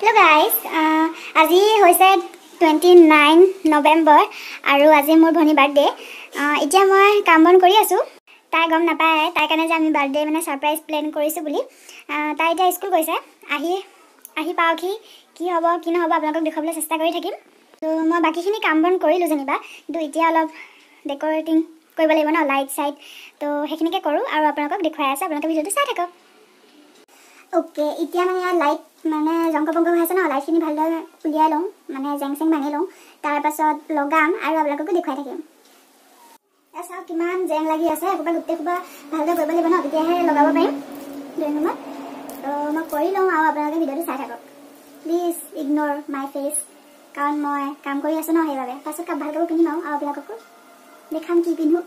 Hello guys, আজি হৈছে 29 November আৰু আজি মোৰ ভনি বাৰ্থডে। এতিয়া মই কাম বন কৰি আছো। তাই গম নাপায় তাই কাৰণে যে আমি বাৰ্থডে মানে সাৰপ্ৰাইজ প্ল্যান কৰিছো বুলি। তাই এতিয়া স্কুল গৈছে। আহি পাওকি কি হ'ব কি নহব আপোনালোকক দেখাবলৈ চেষ্টা কৰি থাকিম। তো মই বাকিখিনি কাম বন কৰিলো যেনিবা, কিন্তু এতিয়া অলপ ডেকৰেটিং কৰিব লাগিব ন, লাইট সাইট। তো সেইখিনিকে কৰো আৰু আপোনালোকক দেখুৱাই আছে, আপোনালোকে ভিডিঅটো চাই থাকক। ओके इतना मैं यार लाइट मैंने जंक पंक है ना लाइटखिनि भालदरे उलियाई लওঁ মানে জেং চেং ভাঙি লওঁ তাৰ পাছত লগাম আৰু আপোনালোকক দেখুৱাই থাকিম। এসা কিমান জেং লাগি আছে একবাৰ গুটে খুবা ভালদৰে কৰিব লাগিব ন, তেতিয়াহে লগাব পাৰিম দুই নম্বৰ। তো মই কৰি লওঁ আৰু আপোনালোকে ভিডিঅটো চাই থাকক। প্লিজ ইগনোৰ মাই ফেস, কাৰণ মই কাম কৰি আছো ন, সেইবাবে পাছত কাপ ভালকৈ পিন্ধিম আৰু আপোনালোকক দেখাম কি পিন্ধো।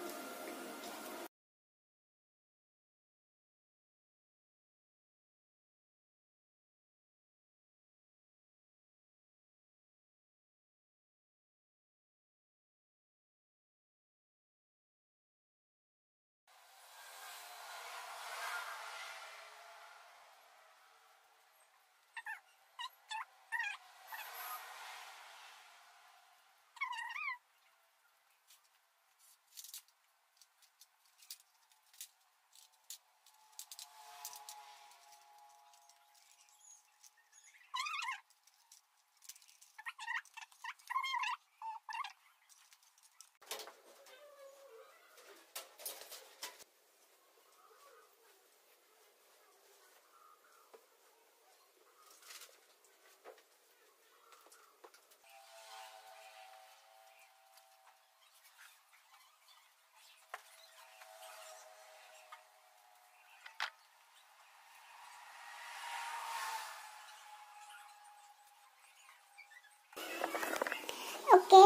ओके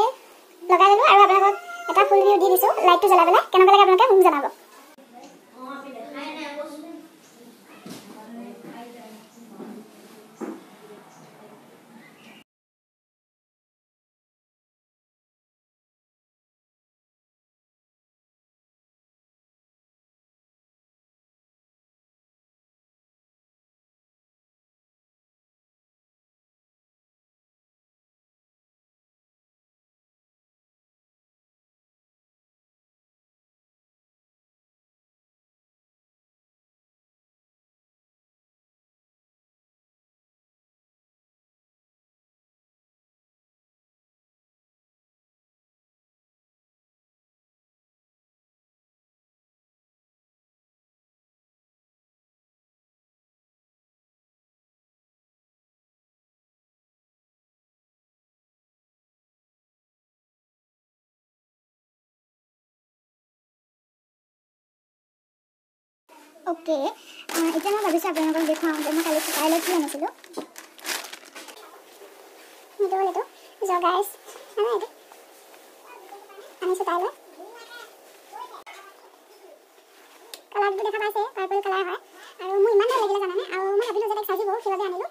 लगा ललो আৰু আপোনালোকক এটা ফুল ভিউ দি দিছো লাইটটো জ্বলাই পেলাই কেনেকৈ লাগে আপোনালোকে মোক জনাব। ओके এতিয়া মই ভাবিছো আপোনালোকক দেখাওঁ যে মই কালি কাইলৈ কি আনিছিলো। এইটো সো গাইস এইটো আনিছো কাইলৈ। কালাৰটো দেখা পাইছে পাৰ্পল কালাৰ হয় আৰু মোৰ ইমান ভাল লাগিলে জানানে, আৰু মই ভাবিলো যে তাক সাজিব সেইবাবে আনিলো।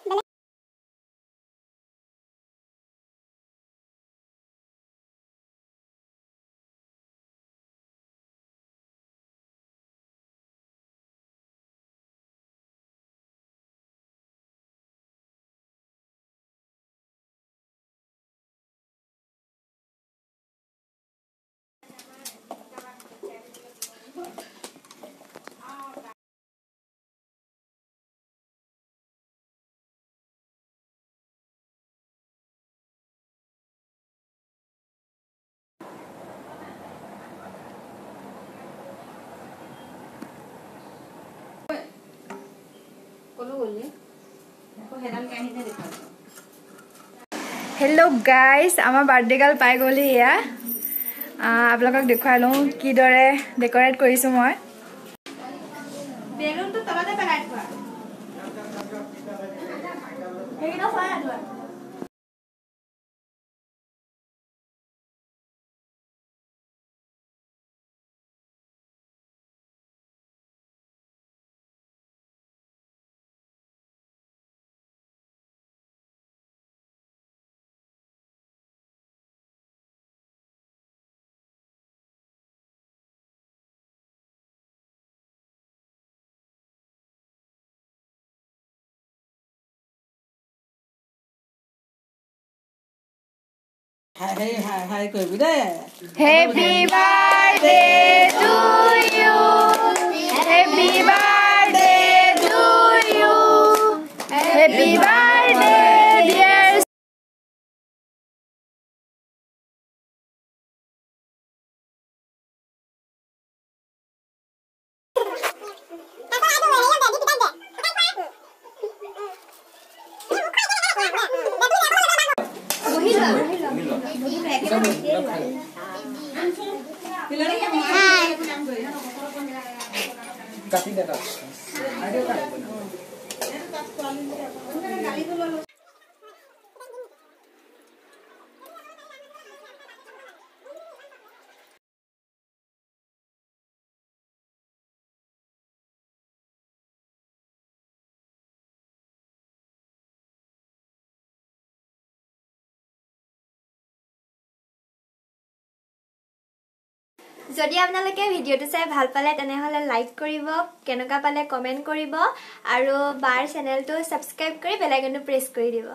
हेलो गाइस आमार बार्थडे गाल पाई गली या आपलोगक देखुवाई लওঁ কি দৰে ডেকৰেট কৰিছো মই। বেলুনটো তলতে পেলাই থোৱা এইটো ফায়া হাই কৰিবি দে Happy birthday to you. Happy birthday to you. Happy birthday, dear. কাটি দে কাট যদি আপোনালোকে ভিডিওটো চাই ভাল পালে তেনেহলে লাইক কৰিব কেনেকা পালে কমেন্ট কৰিব আৰু বাৰ চেনেলটো সাবস্ক্ৰাইব কৰি বেল আইকনটো প্ৰেছ কৰি দিব